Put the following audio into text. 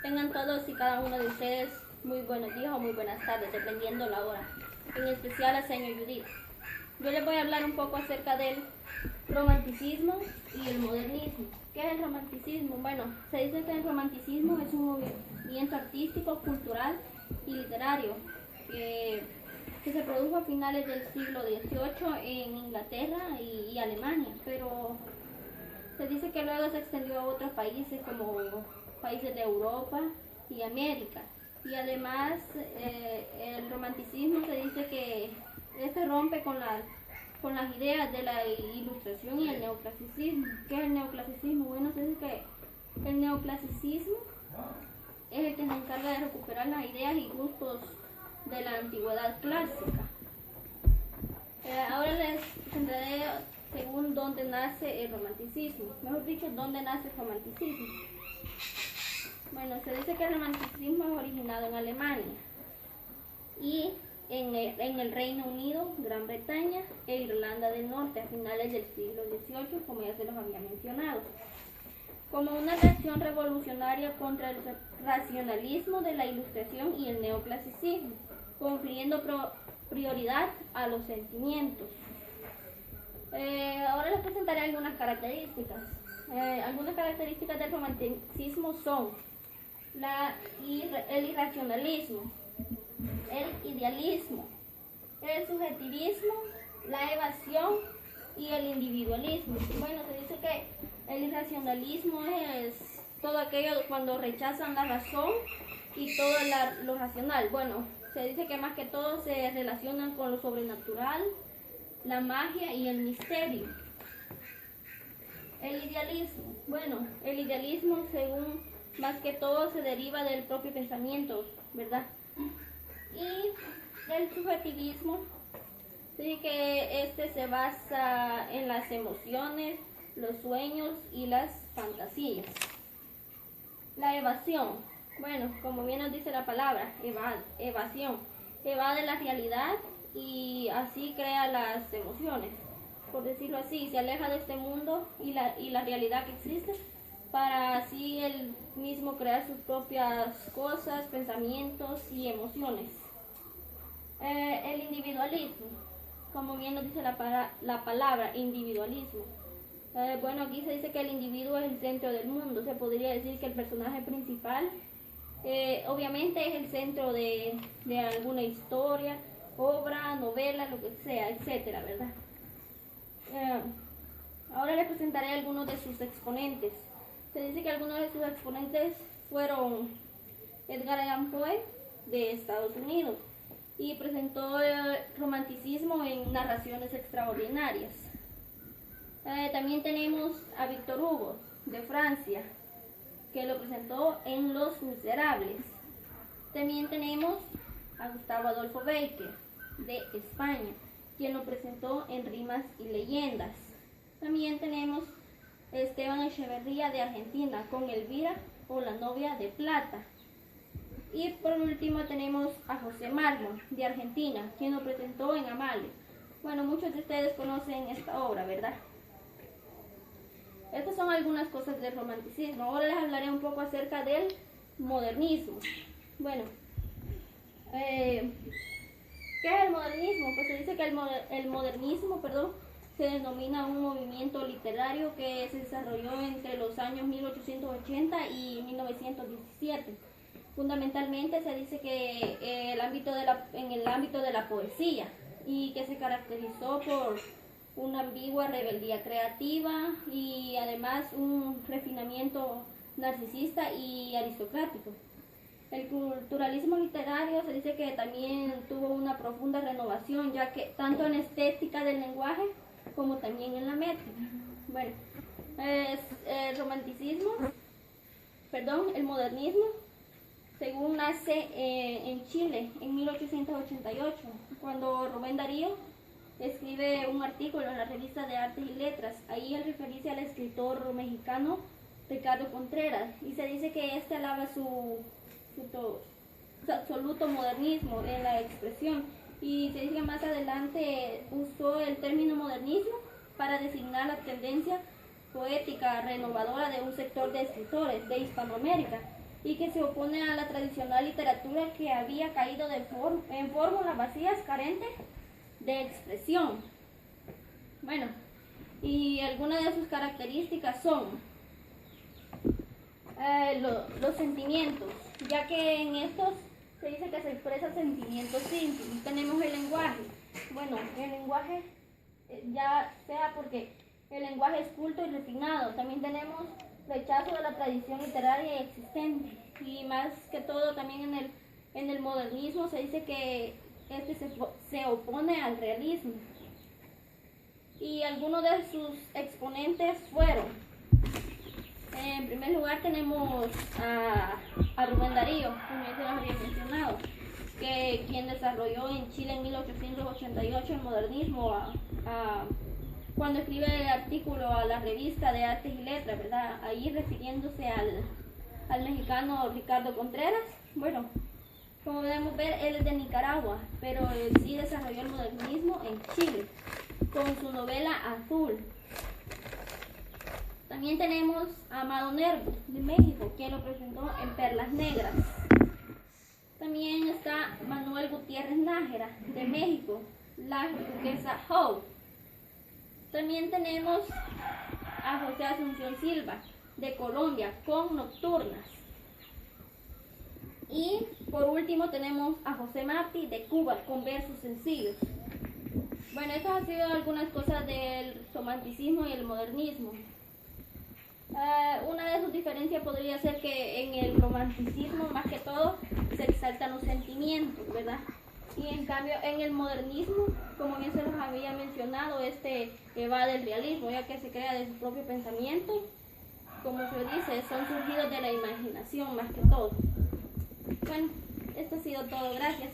Tengan todos y cada uno de ustedes muy buenos días o muy buenas tardes, dependiendo la hora. En especial a señor Judith. Yo les voy a hablar un poco acerca del romanticismo y el modernismo. ¿Qué es el romanticismo? Bueno, se dice que el romanticismo es un movimiento artístico, cultural y literario que se produjo a finales del siglo XVIII en Inglaterra y Alemania, pero se dice que luego se extendió a otros países como países de Europa y América. Y además el romanticismo se dice que este rompe con las ideas de la ilustración y el neoclasicismo. ¿Qué es el neoclasicismo? Bueno, se dice que el neoclasicismo es el que se encarga de recuperar las ideas y gustos de la antigüedad clásica. Ahora les presentaré según dónde nace el romanticismo. Mejor dicho, dónde nace el romanticismo. Bueno, se dice que el romanticismo es originado en Alemania y en el Reino Unido, Gran Bretaña e Irlanda del Norte a finales del siglo XVIII, como ya se los había mencionado, como una reacción revolucionaria contra el racionalismo de la Ilustración y el neoclasicismo, confiriendo prioridad a los sentimientos. Ahora les presentaré algunas características. Algunas características del romanticismo son el irracionalismo, el idealismo, el subjetivismo, la evasión y el individualismo. Bueno, se dice que el irracionalismo es todo aquello cuando rechazan la razón y todo lo racional. Bueno, se dice que más que todo se relacionan con lo sobrenatural, la magia y el misterio. El idealismo. Bueno, el idealismo según más que todo se deriva del propio pensamiento, ¿verdad? Y el subjetivismo, sí, que este se basa en las emociones, los sueños y las fantasías. La evasión. Bueno, como bien nos dice la palabra, evasión. Evade la realidad y así crea las emociones. Por decirlo así, se aleja de este mundo y la realidad que existe para así él mismo crear sus propias cosas, pensamientos y emociones. El individualismo, como bien nos dice la palabra individualismo. Bueno, aquí se dice que el individuo es el centro del mundo. Se podría decir que el personaje principal obviamente es el centro de alguna historia, obra, novela, lo que sea, etcétera, ¿verdad? Ahora les presentaré algunos de sus exponentes. Se dice que algunos de sus exponentes fueron Edgar Allan Poe de Estados Unidos y presentó el romanticismo en narraciones extraordinarias. También tenemos a Víctor Hugo de Francia, que lo presentó en Los Miserables. También tenemos a Gustavo Adolfo Bécquer de España, quien lo presentó en Rimas y Leyendas. También tenemos a Esteban Echeverría de Argentina con Elvira o la novia de plata. Y por último tenemos a José Mármol de Argentina, quien lo presentó en Amalia. Bueno, muchos de ustedes conocen esta obra, ¿verdad? Estas son algunas cosas del romanticismo. Ahora les hablaré un poco acerca del modernismo. Bueno, ¿qué es el modernismo? Pues se dice que el modernismo, se denomina un movimiento literario que se desarrolló entre los años 1880 y 1917. Fundamentalmente se dice que en el ámbito de la poesía y que se caracterizó por una ambigua rebeldía creativa y además un refinamiento narcisista y aristocrático. El culturalismo literario se dice que también tuvo una profunda renovación, ya que tanto en la estética del lenguaje como también en la métrica. Bueno, el modernismo, según nace en Chile en 1888, cuando Rubén Darío escribe un artículo en la revista de Artes y Letras. Ahí él referirse al escritor mexicano Ricardo Contreras y se dice que este alaba su absoluto modernismo en la expresión, y se dice que más adelante usó el término modernismo para designar la tendencia poética renovadora de un sector de escritores de Hispanoamérica y que se opone a la tradicional literatura que había caído en fórmulas vacías carentes de expresión. Bueno, y algunas de sus características son los sentimientos, ya que en estos se dice que se expresan sentimientos simples. Tenemos el lenguaje. Bueno, el lenguaje ya sea porque el lenguaje es culto y refinado. También tenemos rechazo de la tradición literaria existente. Y más que todo también en el modernismo se dice que este se opone al realismo. Y algunos de sus exponentes fueron, en primer lugar tenemos a Rubén Darío, como ya se los había mencionado, quien desarrolló en Chile en 1888 el modernismo, cuando escribe el artículo a la revista de Artes y Letras, ¿verdad? Ahí refiriéndose al mexicano Ricardo Contreras. Bueno, como podemos ver, él es de Nicaragua, pero él sí desarrolló el modernismo en Chile, con su novela Azul. También tenemos a Amado Nervo, de México, quien lo presentó en Perlas Negras. También está Manuel Gutiérrez Nájera, de México, La Duquesa Howe. También tenemos a José Asunción Silva, de Colombia, con Nocturnas. Y por último tenemos a José Martí, de Cuba, con Versos Sencillos. Bueno, estas han sido algunas cosas del romanticismo y el modernismo. Una de sus diferencias podría ser que en el romanticismo, más que todo, se exaltan los sentimientos, ¿verdad? Y en cambio, en el modernismo, como bien se los había mencionado, va del realismo, ya que se crea de su propio pensamiento. Como se dice, son surgidos de la imaginación, más que todo. Bueno, esto ha sido todo. Gracias.